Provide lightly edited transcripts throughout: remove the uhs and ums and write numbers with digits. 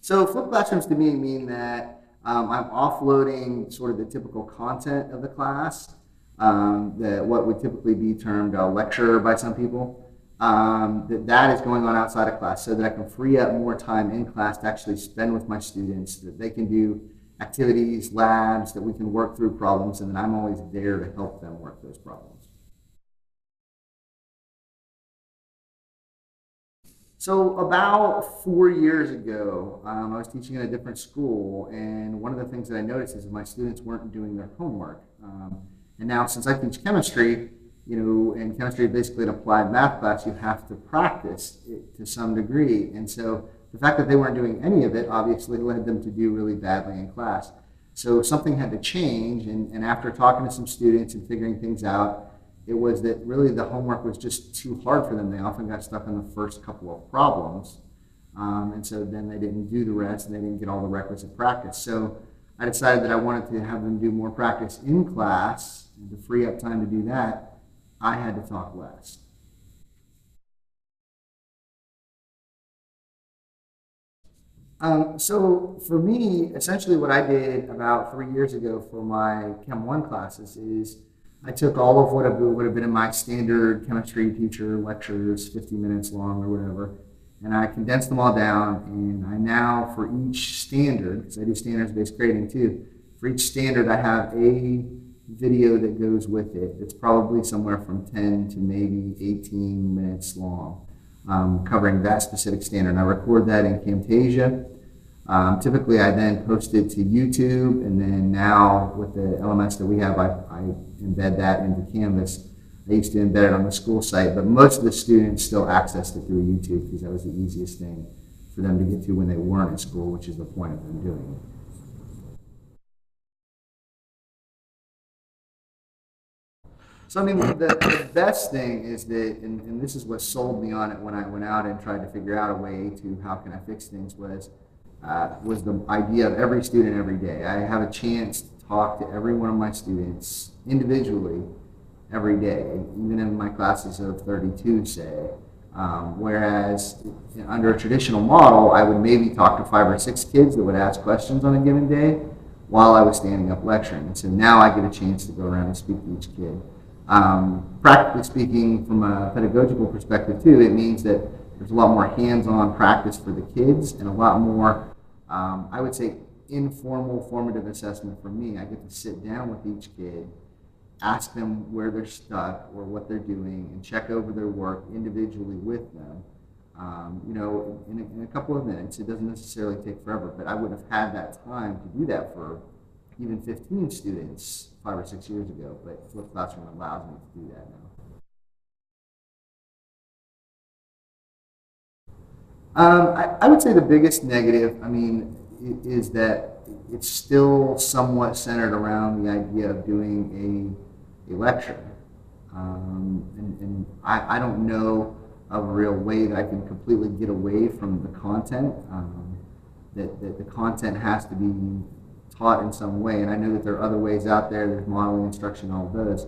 So flipped classrooms to me mean that I'm offloading sort of the typical content of the class, what would typically be termed a lecture by some people. That is going on outside of class so that I can free up more time in class to actually spend with my students, that they can do activities, labs, that we can work through problems, and that I'm always there to help them work those problems. So about 4 years ago, I was teaching in a different school, and one of the things that I noticed is my students weren't doing their homework. And now, since I teach chemistry, and chemistry is basically an applied math class, you have to practice it to some degree. And so the fact that they weren't doing any of it obviously led them to do really badly in class. So something had to change, and after talking to some students and figuring things out, it was that really the homework was just too hard for them. They often got stuck on the first couple of problems. And so then they didn't do the rest and they didn't get all the requisite practice. So I decided that I wanted to have them do more practice in class, and to free up time to do that, I had to talk less. So for me, essentially what I did about 3 years ago for my Chem 1 classes is I took all of what would have been in my standard chemistry teacher lectures, 50 minutes long or whatever, and I condensed them all down, and I now, for each standard, because I do standards-based grading too, for each standard I have a video that goes with it. It's probably somewhere from 10 to maybe 18 minutes long, covering that specific standard. And I record that in Camtasia. Typically, I then post it to YouTube, and then now with the LMS that we have, I embed that into Canvas. I used to embed it on the school site, but most of the students still accessed it through YouTube because that was the easiest thing for them to get to when they weren't in school, which is the point of them doing it. So I mean, the best thing is that, and this is what sold me on it when I went out and tried to figure out a way to how can I fix things, was the idea of every student every day. I have a chance to talk to every one of my students individually every day, even in my classes of 32, say. Whereas under a traditional model, I would maybe talk to 5 or 6 kids that would ask questions on a given day while I was standing up lecturing. And so now I get a chance to go around and speak to each kid. Practically speaking, from a pedagogical perspective too, it means that there's a lot more hands-on practice for the kids and a lot more, I would say, informal formative assessment for me. I get to sit down with each kid, ask them where they're stuck or what they're doing, and check over their work individually with them. In a couple of minutes. It doesn't necessarily take forever, but I wouldn't have had that time to do that for even 15 students 5 or 6 years ago, but Flipped Classroom allows me to do that now. I would say the biggest negative, is that it's still somewhat centered around the idea of doing a lecture. And I don't know of a real way that I can completely get away from the content, that the content has to be taught in some way. And I know that there are other ways out there, there's modeling, instruction, all of those.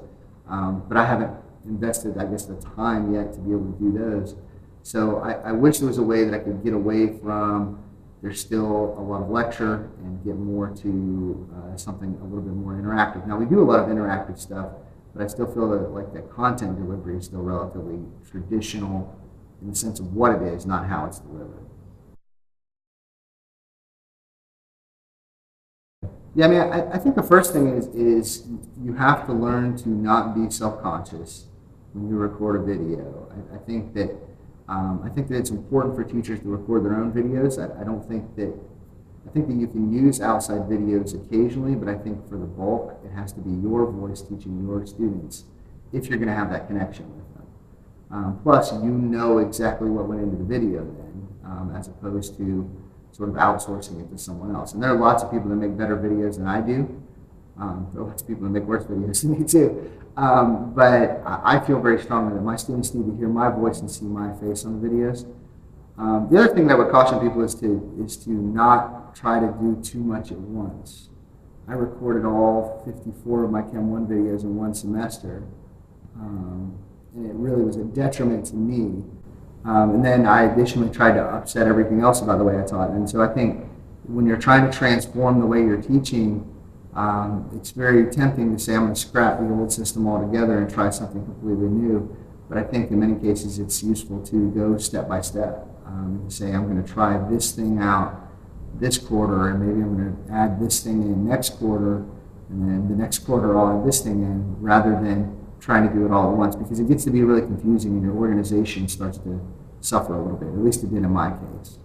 But I haven't invested, I guess, the time yet to be able to do those. So I wish there was a way that I could get away from there's still a lot of lecture and get more to something a little bit more interactive. Now, we do a lot of interactive stuff, but I still feel that like that content delivery is still relatively traditional in the sense of what it is, not how it's delivered. Yeah, I think the first thing is you have to learn to not be self-conscious when you record a video. I think that it's important for teachers to record their own videos. I think that you can use outside videos occasionally, but I think for the bulk, it has to be your voice teaching your students if you're going to have that connection with them. Plus, you know exactly what went into the video then, as opposed to sort of outsourcing it to someone else. And there are lots of people that make better videos than I do. There are lots of people that make worse videos than me too. But I feel very strongly that my students need to hear my voice and see my face on the videos. The other thing that I would caution people is to not try to do too much at once. I recorded all 54 of my Chem 1 videos in one semester, and it really was a detriment to me And then I additionally tried to upset everything else about the way I taught. And so I think when you're trying to transform the way you're teaching, it's very tempting to say, I'm going to scrap the old system altogether and try something completely new. But I think in many cases it's useful to go step by step and say, I'm going to try this thing out this quarter, and maybe I'm going to add this thing in next quarter, and then the next quarter I'll add this thing in, rather than trying to do it all at once, because it gets to be really confusing and your organization starts to suffer a little bit. At least it did in my case.